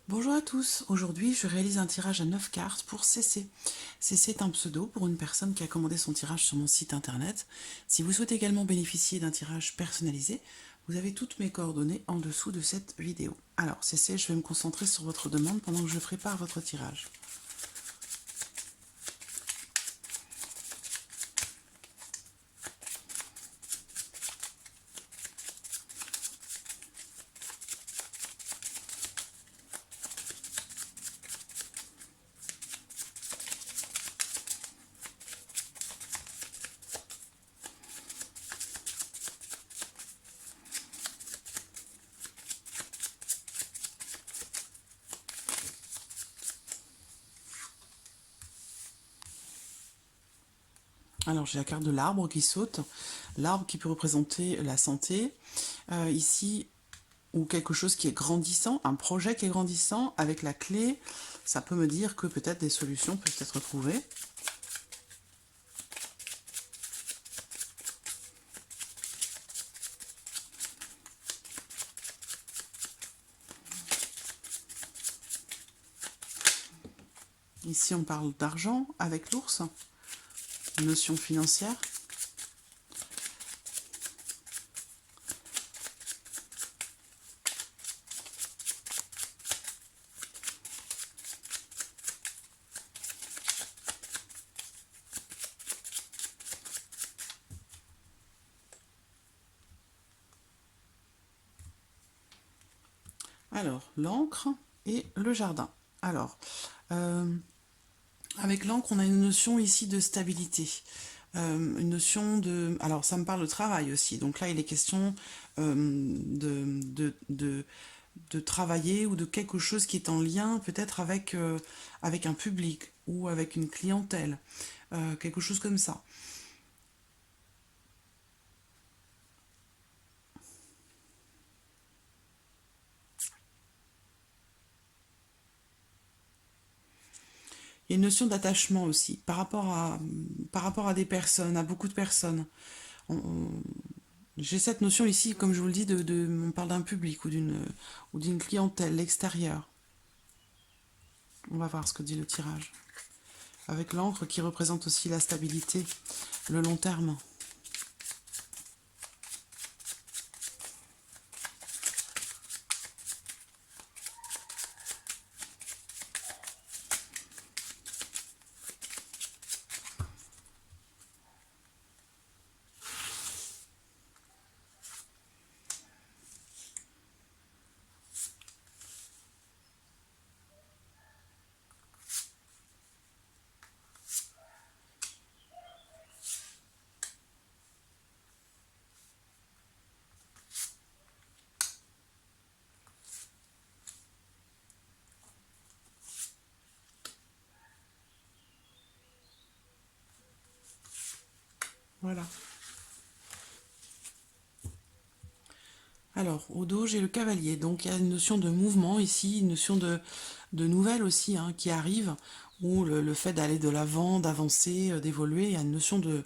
Bonjour à tous, aujourd'hui je réalise un tirage à 9 cartes pour CC. CC est un pseudo pour une personne qui a commandé son tirage sur mon site internet. Si vous souhaitez également bénéficier d'un tirage personnalisé, vous avez toutes mes coordonnées en dessous de cette vidéo. Alors CC, je vais me concentrer sur votre demande pendant que je prépare votre tirage. Alors j'ai la carte de l'arbre qui saute, l'arbre qui peut représenter la santé, ici, ou quelque chose qui est grandissant, un projet qui est grandissant, avec la clé, ça peut me dire que peut-être des solutions peuvent être trouvées. Ici on parle d'argent avec l'ours, notion financière. Alors, l'encre et le jardin. Alors, avec l'encre, on a une notion ici de stabilité. Une notion de... Alors, ça me parle de travail aussi. Donc là, il est question de travailler ou de quelque chose qui est en lien peut-être avec un public ou avec une clientèle. Quelque chose comme ça. Il y a une notion d'attachement aussi par rapport à des personnes, à beaucoup de personnes. J'ai cette notion ici, comme je vous le dis, on parle d'un public ou d'une clientèle, l'extérieur. On va voir ce que dit le tirage. Avec l'encre qui représente aussi la stabilité, le long terme. Voilà. Alors, au dos, j'ai le cavalier. Donc, il y a une notion de mouvement ici, une notion de nouvelles aussi qui arrive, où le fait d'aller de l'avant, d'avancer, d'évoluer, il y a une notion de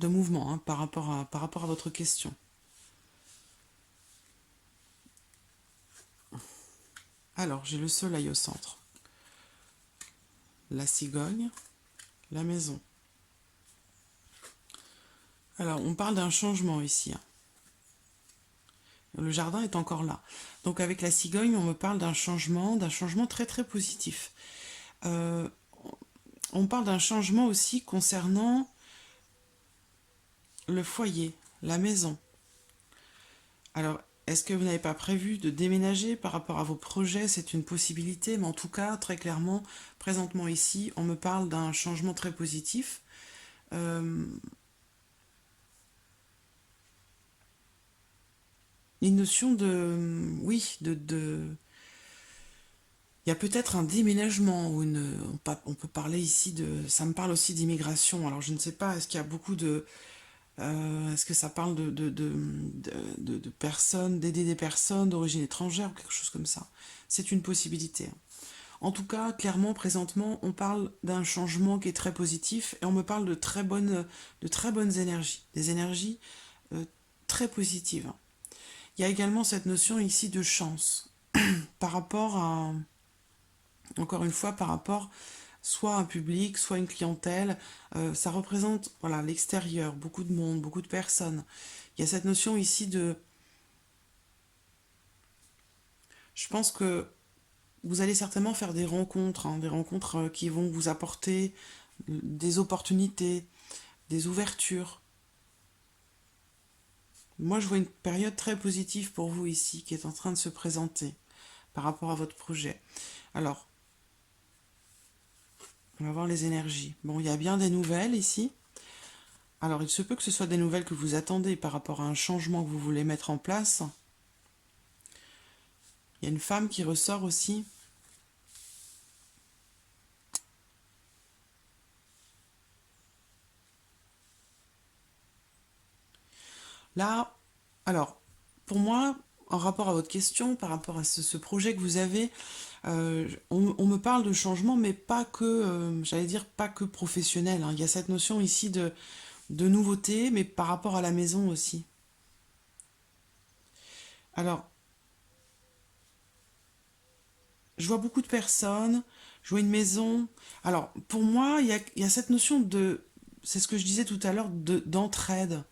mouvement par rapport à votre question. Alors, j'ai le soleil au centre, la cigogne, la maison. Alors, on parle d'un changement ici. Le jardin est encore là. Donc, avec la cigogne, on me parle d'un changement très très positif. Euh, on parle d'un changement aussi concernant le foyer, la maison. Alors, est-ce que vous n'avez pas prévu de déménager par rapport à vos projets? C'est une possibilité, mais en tout cas, très clairement, présentement ici, on me parle d'un changement très positif. Une notion oui, il y a peut-être un déménagement ou on peut parler ici ça me parle aussi d'immigration. Alors je ne sais pas, est-ce qu'il y a beaucoup est-ce que ça parle de personnes, d'aider des personnes d'origine étrangère ou quelque chose comme ça? C'est une possibilité. En tout cas, clairement, présentement, on parle d'un changement qui est très positif et on me parle de très bonnes énergies, des énergies euh, très positives. Il y a également cette notion ici de chance par rapport encore une fois, par rapport soit à un public, soit une clientèle. Ça représente voilà, l'extérieur, beaucoup de monde, beaucoup de personnes. Il y a cette notion ici de... Je pense que vous allez certainement faire des rencontres qui vont vous apporter des opportunités, des ouvertures. Moi, je vois une période très positive pour vous ici qui est en train de se présenter par rapport à votre projet. Alors, on va voir les énergies. Bon, il y a bien des nouvelles ici. Alors, il se peut que ce soit des nouvelles que vous attendez par rapport à un changement que vous voulez mettre en place. Il y a une femme qui ressort aussi. Là, alors, pour moi, en rapport à votre question, par rapport à ce projet que vous avez, on me parle de changement, mais pas que, j'allais dire, pas que professionnel, hein. Il y a cette notion ici de nouveauté, mais par rapport à la maison aussi. Alors, je vois beaucoup de personnes, je vois une maison. Alors, pour moi, il y a cette notion de, c'est ce que je disais tout à l'heure, d'entraide.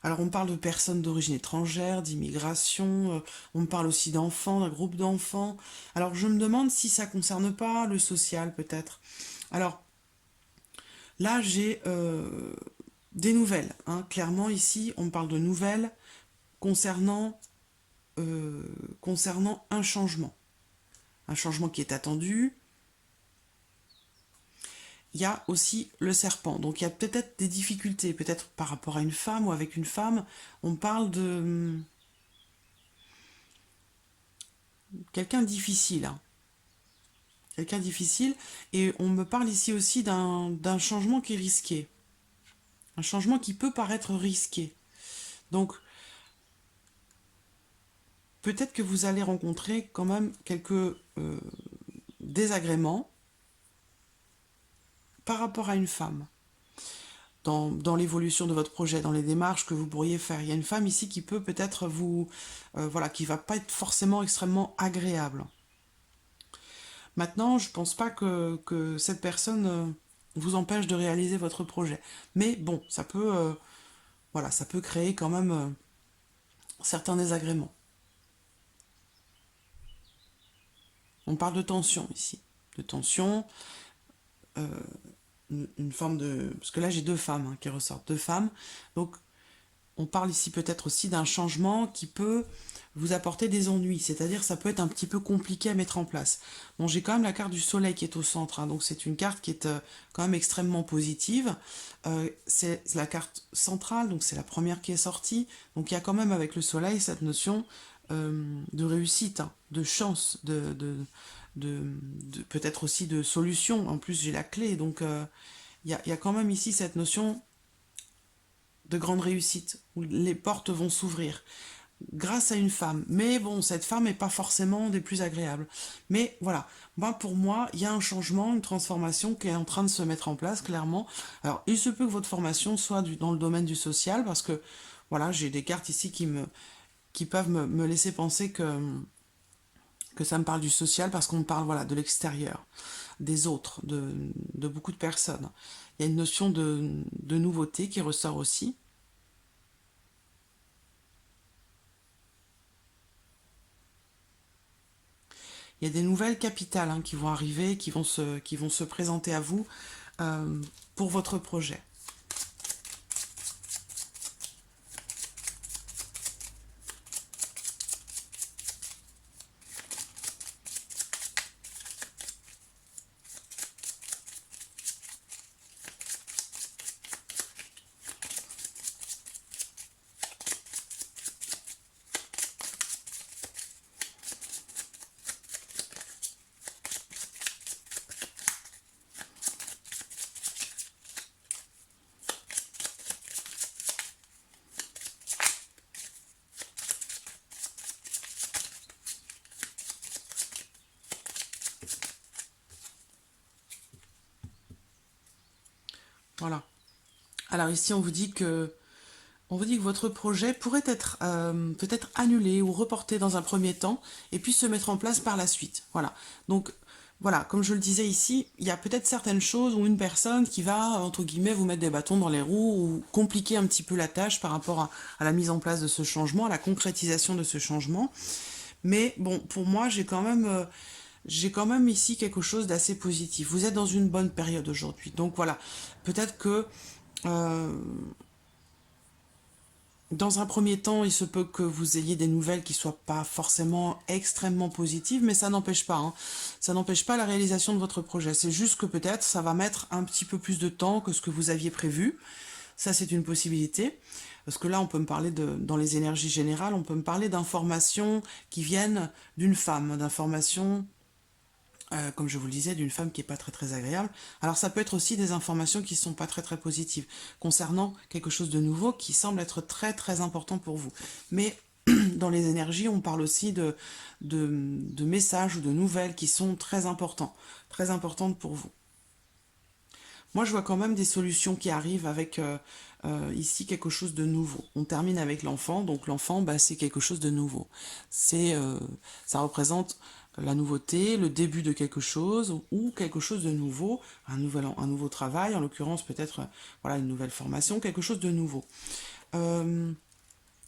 Alors, on parle de personnes d'origine étrangère, d'immigration, on me parle aussi d'enfants, d'un groupe d'enfants. Alors, je me demande si ça concerne pas le social, peut-être. Alors, là, j'ai des nouvelles, hein. Clairement, ici, on me parle de nouvelles concernant, euh, concernant un changement. Un changement qui est attendu. Il y a aussi le serpent. Donc, il y a peut-être des difficultés, peut-être par rapport à une femme ou avec une femme. On parle de quelqu'un de difficile, hein. Quelqu'un de difficile. Et on me parle ici aussi d'un changement qui est risqué. Un changement qui peut paraître risqué. Donc, peut-être que vous allez rencontrer quand même quelques désagréments par rapport à une femme. Dans l'évolution de votre projet, dans les démarches que vous pourriez faire. Il y a une femme ici qui peut peut-être vous... voilà, qui va pas être forcément extrêmement agréable. Maintenant, je pense pas que cette personne vous empêche de réaliser votre projet. Mais bon, ça peut, voilà, ça peut créer quand même certains désagréments. On parle de tension ici. De tension, une forme de... Parce que là, j'ai deux femmes hein, qui ressortent. Deux femmes. Donc, on parle ici peut-être aussi d'un changement qui peut vous apporter des ennuis, c'est-à-dire ça peut être un petit peu compliqué à mettre en place. Bon, j'ai quand même la carte du soleil qui est au centre, hein, donc c'est une carte qui est quand même extrêmement positive. C'est la carte centrale, donc c'est la première qui est sortie. Donc il y a quand même avec le soleil cette notion de réussite, hein, de chance, peut-être aussi de solution. En plus j'ai la clé, donc il y a quand même ici cette notion de grande réussite, où les portes vont s'ouvrir grâce à une femme. Mais bon, cette femme n'est pas forcément des plus agréables. Mais voilà, pour moi, il y a un changement, une transformation qui est en train de se mettre en place, clairement. Alors, il se peut que votre formation soit dans le domaine du social, parce que, voilà, j'ai des cartes ici qui peuvent me laisser penser que ça me parle du social, parce qu'on me parle, voilà, de l'extérieur, des autres, de beaucoup de personnes. Il y a une notion de nouveauté qui ressort aussi. Il y a des nouvelles capitales hein, qui vont arriver, qui vont se présenter à vous euh, pour votre projet. Voilà. Alors ici, on vous dit que votre projet pourrait être peut-être annulé ou reporté dans un premier temps et puis se mettre en place par la suite. Voilà. Donc, voilà, comme je le disais ici, il y a peut-être certaines choses ou une personne qui va, entre guillemets, vous mettre des bâtons dans les roues ou compliquer un petit peu la tâche par rapport à la mise en place de ce changement, à la concrétisation de ce changement. Mais bon, pour moi, j'ai quand même ici quelque chose d'assez positif. Vous êtes dans une bonne période aujourd'hui. Donc voilà, peut-être que euh, dans un premier temps, il se peut que vous ayez des nouvelles qui soient pas forcément extrêmement positives, mais ça n'empêche pas, hein. Ça n'empêche pas la réalisation de votre projet. C'est juste que peut-être ça va mettre un petit peu plus de temps que ce que vous aviez prévu. Ça, c'est une possibilité. Parce que là, on peut me parler dans les énergies générales, on peut me parler d'informations qui viennent d'une femme, d'informations comme je vous le disais, d'une femme qui est pas très très agréable. Alors ça peut être aussi des informations qui sont pas très très positives, concernant quelque chose de nouveau qui semble être très très important pour vous. Mais dans les énergies, on parle aussi de messages ou de nouvelles qui sont très importantes pour vous. Moi, je vois quand même des solutions qui arrivent avec ici quelque chose de nouveau. On termine avec l'enfant, donc l'enfant, bah, c'est quelque chose de nouveau. Ça représente la nouveauté, le début de quelque chose ou quelque chose de nouveau, un nouveau travail, en l'occurrence peut-être voilà une nouvelle formation, quelque chose de nouveau. Euh,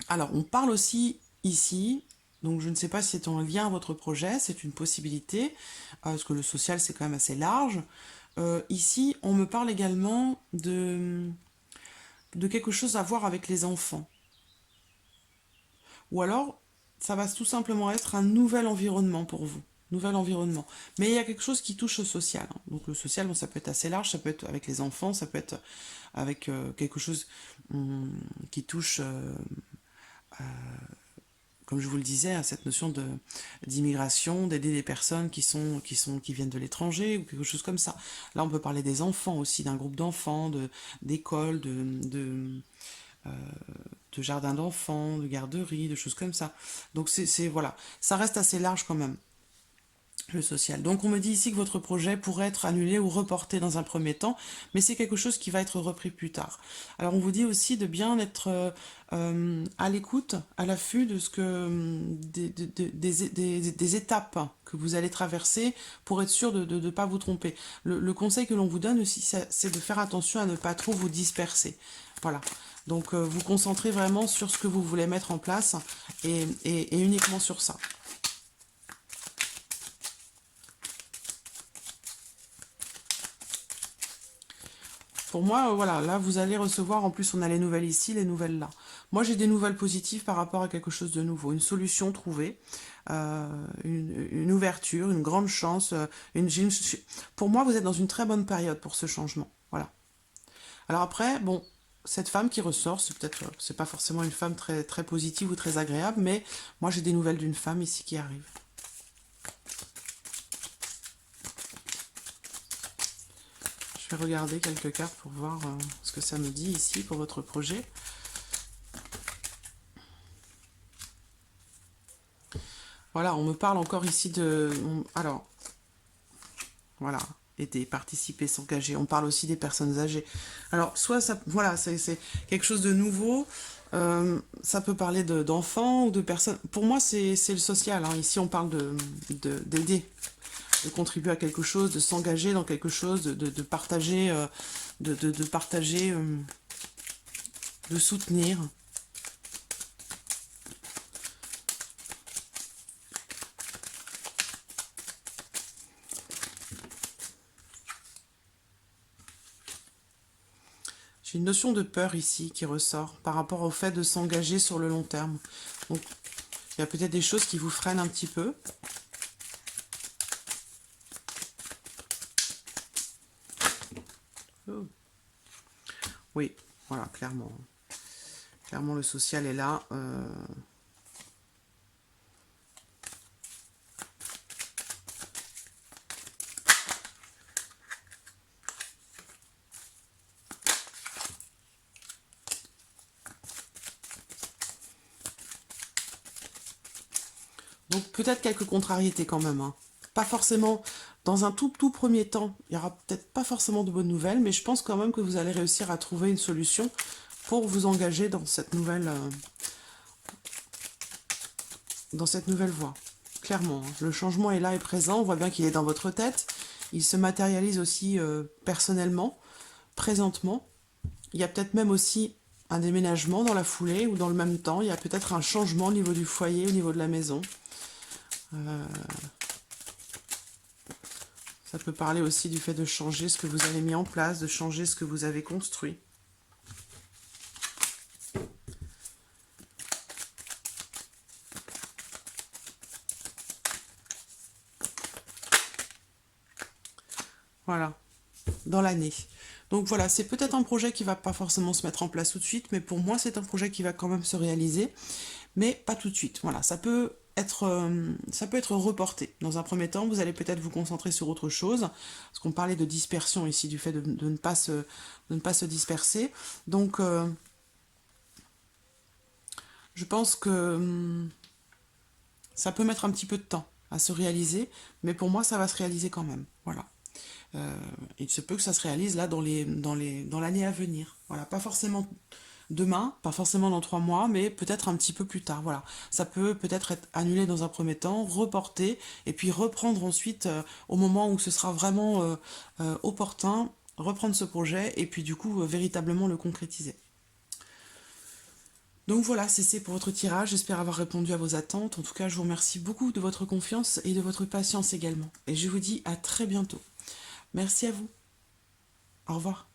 alors, on parle aussi ici. Donc je ne sais pas si c'est en lien à votre projet, c'est une possibilité, parce que le social c'est quand même assez large. Ici, on me parle également de quelque chose à voir avec les enfants. Ou alors, ça va tout simplement être un nouvel environnement pour vous. Nouvel environnement. Mais il y a quelque chose qui touche au social, hein. Donc le social, bon, ça peut être assez large, ça peut être avec les enfants, ça peut être avec quelque chose qui touche comme je vous le disais, à cette notion d'immigration, d'aider des personnes qui viennent de l'étranger ou quelque chose comme ça. Là, on peut parler des enfants aussi, d'un groupe d'enfants, d'écoles, euh, de jardins d'enfants, de garderies, de choses comme ça. Donc voilà, ça reste assez large quand même, le social. Donc on me dit ici que votre projet pourrait être annulé ou reporté dans un premier temps, mais c'est quelque chose qui va être repris plus tard. Alors on vous dit aussi de bien être à l'écoute, à l'affût de ce que des étapes que vous allez traverser pour être sûr de ne pas vous tromper. Le conseil que l'on vous donne aussi, c'est de faire attention à ne pas trop vous disperser. Voilà. Donc vous concentrez vraiment sur ce que vous voulez mettre en place et uniquement sur ça. Pour moi, voilà, là, vous allez recevoir, en plus, on a les nouvelles ici, les nouvelles là. Moi, j'ai des nouvelles positives par rapport à quelque chose de nouveau, une solution trouvée, une ouverture, une grande chance. Pour moi, vous êtes dans une très bonne période pour ce changement. Voilà. Alors après, bon, cette femme qui ressort, c'est pas forcément une femme très, très positive ou très agréable, mais moi, j'ai des nouvelles d'une femme ici qui arrive. Je vais regarder quelques cartes pour voir ce que ça me dit ici pour votre projet. Voilà, on me parle encore ici alors, voilà, aider, participer, s'engager. On parle aussi des personnes âgées. Alors, soit ça... Voilà, c'est quelque chose de nouveau. Ça peut parler d'enfants ou de personnes... Pour moi, c'est le social, hein. Ici, on parle d'aider, de contribuer à quelque chose, de s'engager dans quelque chose, de partager, de partager, de soutenir. J'ai une notion de peur ici qui ressort par rapport au fait de s'engager sur le long terme. Donc, il y a peut-être des choses qui vous freinent un petit peu. Oh. Oui, voilà, clairement. Clairement, le social est là. Donc peut-être quelques contrariétés quand même, hein. Pas forcément, dans un tout premier temps, il n'y aura peut-être pas forcément de bonnes nouvelles, mais je pense quand même que vous allez réussir à trouver une solution pour vous engager dans cette nouvelle voie, clairement. Le changement est là et présent, on voit bien qu'il est dans votre tête. Il se matérialise aussi personnellement, présentement. Il y a peut-être même aussi un déménagement dans la foulée ou dans le même temps. Il y a peut-être un changement au niveau du foyer, au niveau de la maison. Ça peut parler aussi du fait de changer ce que vous avez mis en place, de changer ce que vous avez construit. Voilà, dans l'année. Donc voilà, c'est peut-être un projet qui va pas forcément se mettre en place tout de suite, mais pour moi, c'est un projet qui va quand même se réaliser, mais pas tout de suite. Voilà, ça peut être reporté. Dans un premier temps, vous allez peut-être vous concentrer sur autre chose, parce qu'on parlait de dispersion ici, du fait de ne pas se disperser. Donc, je pense que ça peut mettre un petit peu de temps à se réaliser, mais pour moi, ça va se réaliser quand même. Voilà. Il se peut que ça se réalise là dans l'année à venir. Voilà, pas forcément demain, pas forcément dans 3 mois, mais peut-être un petit peu plus tard. Voilà, ça peut peut-être être annulé dans un premier temps, reporté, et puis reprendre ensuite au moment où ce sera vraiment opportun, reprendre ce projet et puis du coup véritablement le concrétiser. Donc voilà, c'est pour votre tirage. J'espère avoir répondu à vos attentes. En tout cas, je vous remercie beaucoup de votre confiance et de votre patience également. Et je vous dis à très bientôt. Merci à vous. Au revoir.